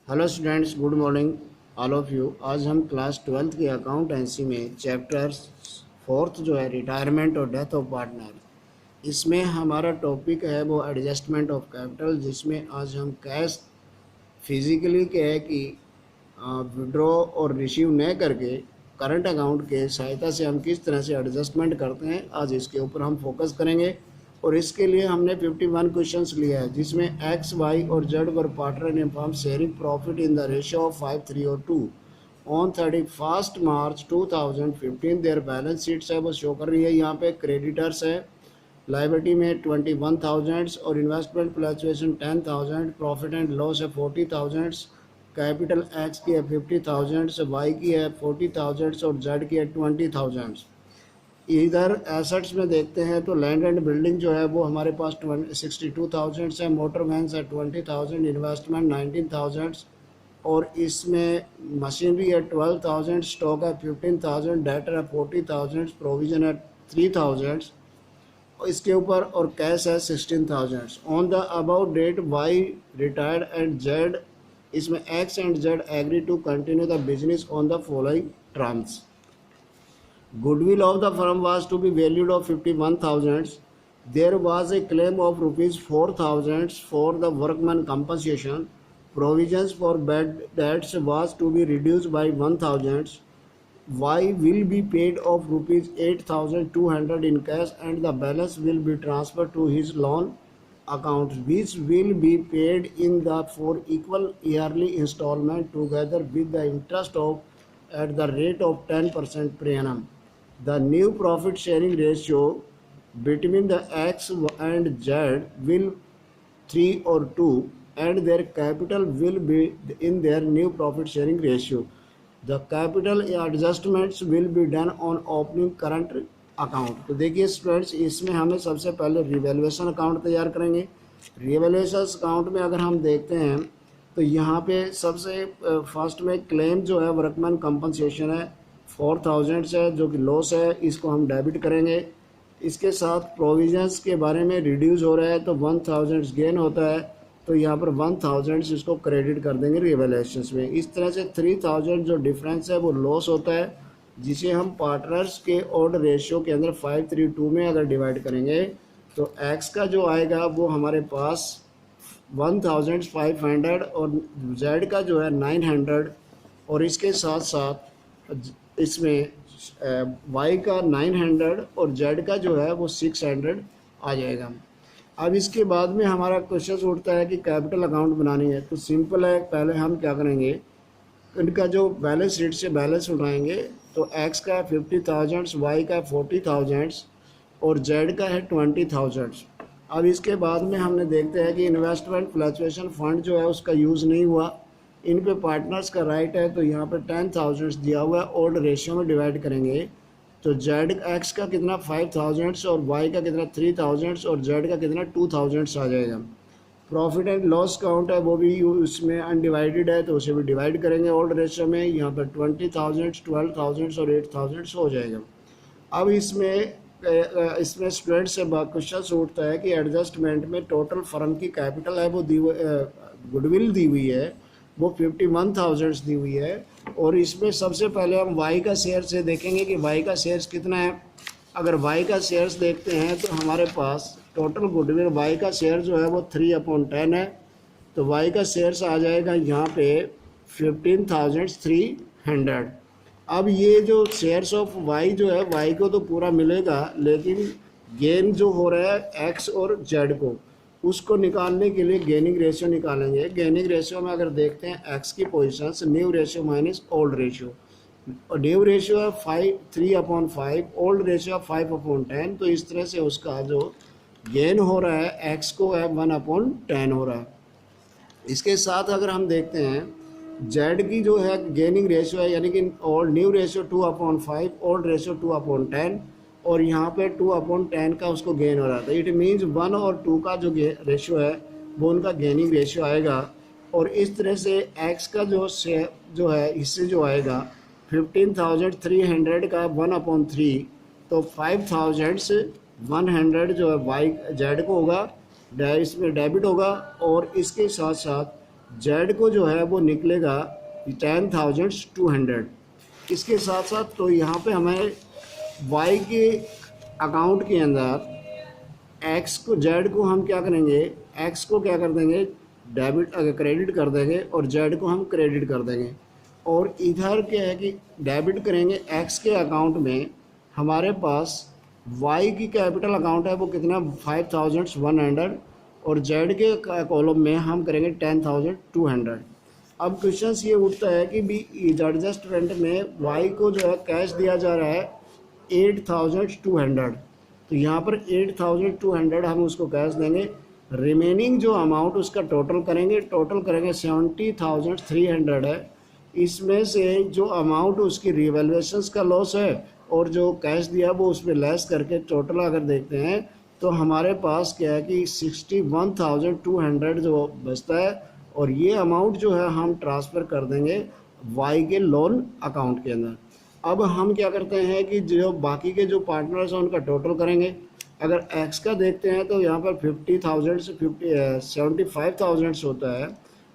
Hello students, good morning all of you. आज हम class 12th के अकाउंटेंसी में चैप्टर 4th जो है रिटायरमेंट और डेथ ऑफ पार्टनर, इसमें हमारा टॉपिक है वो एडजस्टमेंट ऑफ कैपिटल, जिसमें आज हम कैश फिजिकली के है कि विड्रॉ और रिसीव न करके करंट अकाउंट के सहायता से हम किस तरह से एडजस्टमेंट करते हैं, आज इसके ऊपर हम फोकस करेंगे। और इसके लिए हमने 51 क्वेश्चंस लिया है, जिसमें एक्स वाई और Z were partner in form sharing profit in the ratio of 5, 3 और 2 on 31 March 2015। Their balance sheets है वो शो कर रही है। यहाँ पे क्रेडिटर्स है लाइबिलिटी में 21,000 और investment fluctuation 10,000, profit and loss है 40,000, कैपिटल एक्स की है 50,000, वाई की है 40,000 और जेड की है 20,000। इधर एसेट्स में देखते हैं तो लैंड एंड बिल्डिंग जो है वो हमारे पास 62,000 है, मोटर वैन्स है 20,000, इन्वेस्टमेंट 19,000 और इसमें मशीनरी है 12,000, स्टॉक है 15,000, डेटर है 40,000, प्रोविजन है 3,000 और इसके ऊपर और कैश है 16,000। On the about date y retired and z, इसमें x and z agree to continue the business on the following terms. Goodwill of the firm was to be valued of 51,000. There was a claim of rupees 4,000 for the workman compensation. Provisions for bad debts was to be reduced by 1,000. Y will be paid of rupees 8,200 in cash and the balance will be transferred to his loan account, which will be paid in the 4 equal yearly installment together with the interest of at the rate of 10% per annum. The new profit sharing ratio between the X and Z will 3 or 2 and their capital will be in their new profit sharing ratio. The capital adjustments will be done on opening current account. तो देखिए students, इसमें हमें सबसे पहले revaluation account तैयार करेंगे। Revaluation account में अगर हम देखते हैं तो यहाँ पे सबसे फर्स्ट में क्लेम जो है वर्कमैन कंपनसेशन है 4,000 है, जो कि लॉस है, इसको हम डेबिट करेंगे। इसके साथ प्रोविजंस के बारे में रिड्यूस हो रहा है तो 1,000 गेन होता है, तो यहाँ पर 1,000 इसको क्रेडिट कर देंगे रिवैल्यूएशंस में। इस तरह से 3,000 जो डिफरेंस है वो लॉस होता है, जिसे हम पार्टनर्स के ऑड रेशियो के अंदर 5:3:2 में अगर डिवाइड करेंगे तो एक्स का जो आएगा वो हमारे पास 1,500 और जेड का जो है 900 और इसके साथ साथ इसमें वाई का 900 और जेड का जो है वो 600 आ जाएगा। अब इसके बाद में हमारा क्वेश्चन उठता है कि कैपिटल अकाउंट बनानी है, तो सिंपल है, पहले हम क्या करेंगे, इनका जो बैलेंस शीट से बैलेंस उठाएंगे तो एक्स का है 50,000, वाई का है 40,000 और जेड का है 20,000। अब इसके बाद में हमने देखते हैं कि इन्वेस्टमेंट फ्लक्चुएशन फंड जो है उसका यूज़ नहीं हुआ, इन पे पार्टनर्स का राइट है, तो यहाँ पे 10,000 दिया हुआ है, ओल्ड रेशियो में डिवाइड करेंगे तो जेड एक्स का कितना 5,000 और वाई का कितना 3,000 और जेड का कितना 2,000 आ जाएगा। प्रॉफिट एंड लॉस काउंट है वो भी उसमें अनडिवाइडेड है, तो उसे भी डिवाइड करेंगे ओल्ड रेशियो में। यहाँ पर 20,000, 12,000 और 8,000 हो जाएगा। अब इसमें स्टूडेंट से क्वेश्चन उठता है कि एडजस्टमेंट में टोटल फर्म की कैपिटल है वो गुडविल दी हुई है वो 51,000 दी हुई है, और इसमें सबसे पहले हम वाई का शेयर से देखेंगे कि वाई का शेयर्स कितना है। अगर वाई का शेयर्स देखते हैं तो हमारे पास टोटल गुडविल वाई का शेयर जो है वो 3/10 है, तो वाई का शेयर्स आ जाएगा यहाँ पे 15,300। अब ये जो शेयर्स ऑफ वाई जो है, वाई को तो पूरा मिलेगा, लेकिन गेन जो हो रहा है एक्स और जेड को, उसको निकालने के लिए गेनिंग रेशियो निकालेंगे। गेनिंग रेशियो में अगर देखते हैं एक्स की positions, new ratio minus old ratio, और न्यू रेशियो है 3/5, ओल्ड रेशियो 5/10, तो इस तरह से उसका जो गेन हो रहा है एक्स को है 1/10 हो रहा है। इसके साथ अगर हम देखते हैं जेड की जो है गेनिंग रेशियो है, यानी कि old new ratio 2/5, old ratio 2/10 और यहाँ पे 2/10 का उसको गेन हो रहा था। इट मीन्स 1 और 2 का जो रेशियो है वो उनका गेनिंग रेशियो आएगा, और इस तरह से एक्स का जो है इससे जो आएगा 15,300 का 1/3, तो 5,100 जो है वाई जेड को होगा, इसमें डेबिट होगा, और इसके साथ साथ जेड को जो है वो निकलेगा 10,200। इसके साथ साथ तो यहाँ पे हमें वाई के अकाउंट के अंदर एक्स को जेड को हम क्या करेंगे, एक्स को क्या कर देंगे, डेबिट क्रेडिट कर देंगे और जेड को हम क्रेडिट कर देंगे। और इधर क्या है कि डेबिट करेंगे एक्स के अकाउंट में, हमारे पास वाई की कैपिटल अकाउंट है वो कितना 5,100 और जेड के कॉलम में हम करेंगे 10,200। अब क्वेश्चन ये उठता है कि भी इस एडजस्टमेंट में वाई को जो है कैश दिया जा रहा है 8,200, तो यहाँ पर 8,200 हम उसको कैश देंगे। रिमेनिंग जो अमाउंट उसका टोटल करेंगे 70,300 है। इसमें से जो अमाउंट उसकी रिवैल्यूएशंस का लॉस है और जो कैश दिया वो उसमें लेस करके टोटल अगर देखते हैं तो हमारे पास क्या है कि 61,200 जो बचता है, और ये अमाउंट जो है हम ट्रांसफ़र कर देंगे वाई के लोन अकाउंट के अंदर। अब हम क्या करते हैं कि जो बाकी के जो पार्टनर्स हैं उनका टोटल करेंगे। अगर एक्स का देखते हैं तो यहाँ पर 50,000 से 75,000 होता है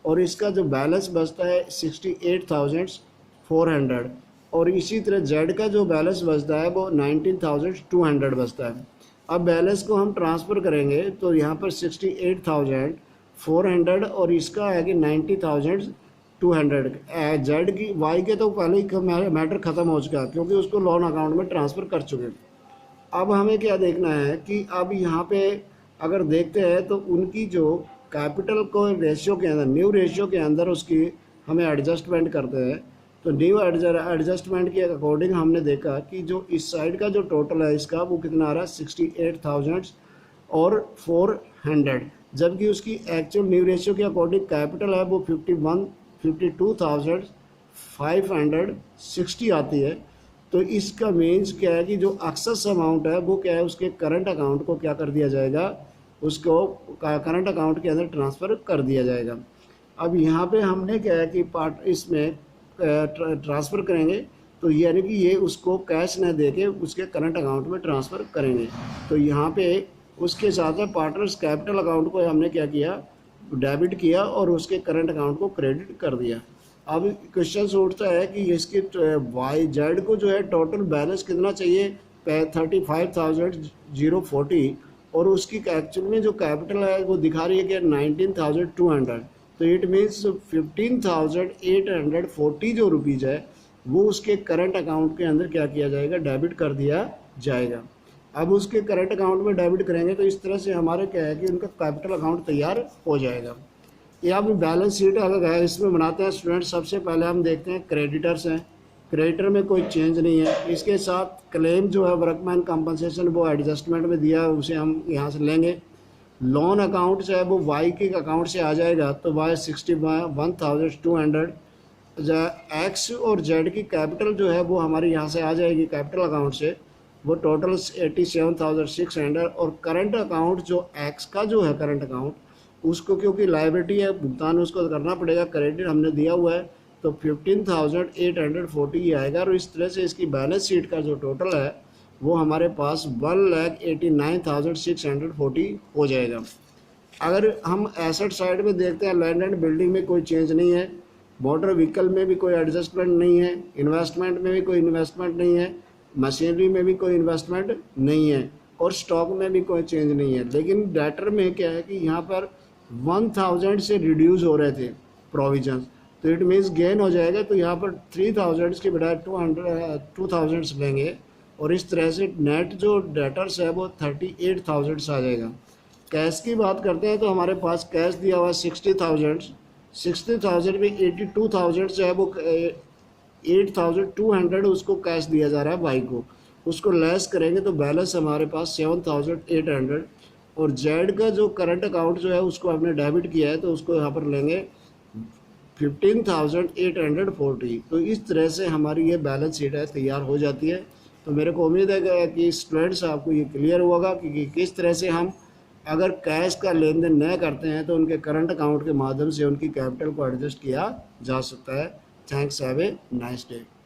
और इसका जो बैलेंस बचता है 68,400, और इसी तरह जेड का जो बैलेंस बचता है वो 19,200 बचता है। अब बैलेंस को हम ट्रांसफ़र करेंगे तो यहाँ पर 68,400 और इसका है कि 90,200। जेड की वाई के तो पहले ही मैटर ख़त्म हो चुका है क्योंकि उसको लोन अकाउंट में ट्रांसफ़र कर चुके हैं। अब हमें क्या देखना है कि अब यहाँ पे अगर देखते हैं तो उनकी जो कैपिटल को रेशियो के अंदर, न्यू रेशियो के अंदर उसकी हमें एडजस्टमेंट करते हैं। तो न्यू एडजस्टमेंट के अकॉर्डिंग हमने देखा कि जो इस साइड का जो टोटल है इसका वो कितना आ रहा है 68,400, जबकि उसकी एक्चुअल न्यू रेशियो के अकॉर्डिंग कैपिटल है वो 52,560 आती है। तो इसका मीन्स क्या है कि जो एक्सेस अमाउंट है वो क्या है उसके करंट अकाउंट को क्या कर दिया जाएगा, उसको करंट अकाउंट के अंदर ट्रांसफ़र कर दिया जाएगा। अब यहाँ पे हमने क्या है कि पार्ट इसमें ट्रांसफ़र करेंगे तो यानी कि ये उसको कैश न देके उसके करंट अकाउंट में ट्रांसफ़र करेंगे। तो यहाँ पे उसके साथ में पार्टनर्स कैपिटल अकाउंट को हमने क्या किया, डेबिट किया और उसके करंट अकाउंट को क्रेडिट कर दिया। अब क्वेश्चन उठता है कि इसके वाई जेड को जो है टोटल बैलेंस कितना चाहिए 35,040 और उसकी एक्चुअल में जो कैपिटल है वो दिखा रही है कि 19,200। तो इट मीन्स 15,840 जो रुपीज़ है वो उसके करंट अकाउंट के अंदर क्या किया जाएगा, डेबिट कर दिया जाएगा। अब उसके करंट अकाउंट में डेबिट करेंगे तो इस तरह से हमारे क्या है कि उनका कैपिटल अकाउंट तैयार हो जाएगा। ये अब बैलेंस शीट अगर है इसमें बनाते हैं स्टूडेंट, सबसे पहले हम देखते हैं क्रेडिटर्स हैं। क्रेडिटर में कोई चेंज नहीं है। इसके साथ क्लेम जो है वर्कमैन कंपनसेशन वो एडजस्टमेंट में दिया है उसे हम यहाँ से लेंगे। लोन अकाउंट जो है वो वाई के अकाउंट से आ जाएगा तो वाई 61,200। एक्स और जेड की कैपिटल जो है वो हमारे यहाँ से आ जाएगी कैपिटल अकाउंट से, वो टोटल 87,600। और करंट अकाउंट जो एक्स का जो है करंट अकाउंट उसको क्योंकि लायबिलिटी है भुगतान उसको करना पड़ेगा, क्रेडिट हमने दिया हुआ है तो 15,840 आएगा। और इस तरह से इसकी बैलेंस शीट का जो टोटल है वो हमारे पास 1,89,640 हो जाएगा। अगर हम एसेट साइड में देखते हैं लैंड एंड बिल्डिंग में कोई चेंज नहीं है, मोटर व्हीकल में भी कोई एडजस्टमेंट नहीं है, इन्वेस्टमेंट में भी कोई इन्वेस्टमेंट नहीं है, मशीनरी में भी कोई इन्वेस्टमेंट नहीं है और स्टॉक में भी कोई चेंज नहीं है। लेकिन डेटर में क्या है कि यहाँ पर 1,000 से रिड्यूस हो रहे थे प्रोविजंस, तो इट मीन्स गेन हो जाएगा। तो यहाँ पर 3,000 की बजाय 2,000 लेंगे और इस तरह से नेट जो डेटर्स है वो 38,000 आ जाएगा। कैश की बात करते हैं तो हमारे पास कैश दिया हुआ 60,000 में 82,000 जो है वो 8,200 उसको कैश दिया जा रहा है वाई को, उसको लेस करेंगे तो बैलेंस हमारे पास 7,800। और जेड का जो करंट अकाउंट जो है उसको हमने डेबिट किया है तो उसको यहाँ पर लेंगे 15,840। तो इस तरह से हमारी ये बैलेंस शीट है तैयार हो जाती है। तो मेरे को उम्मीद है कि स्टूडेंट्स आपको ये क्लियर होगा कि किस तरह से हम अगर कैश का लेन देन न करते हैं तो उनके करंट अकाउंट के माध्यम से उनकी कैपिटल को एडजस्ट किया जा सकता है। Thanks, have a nice day.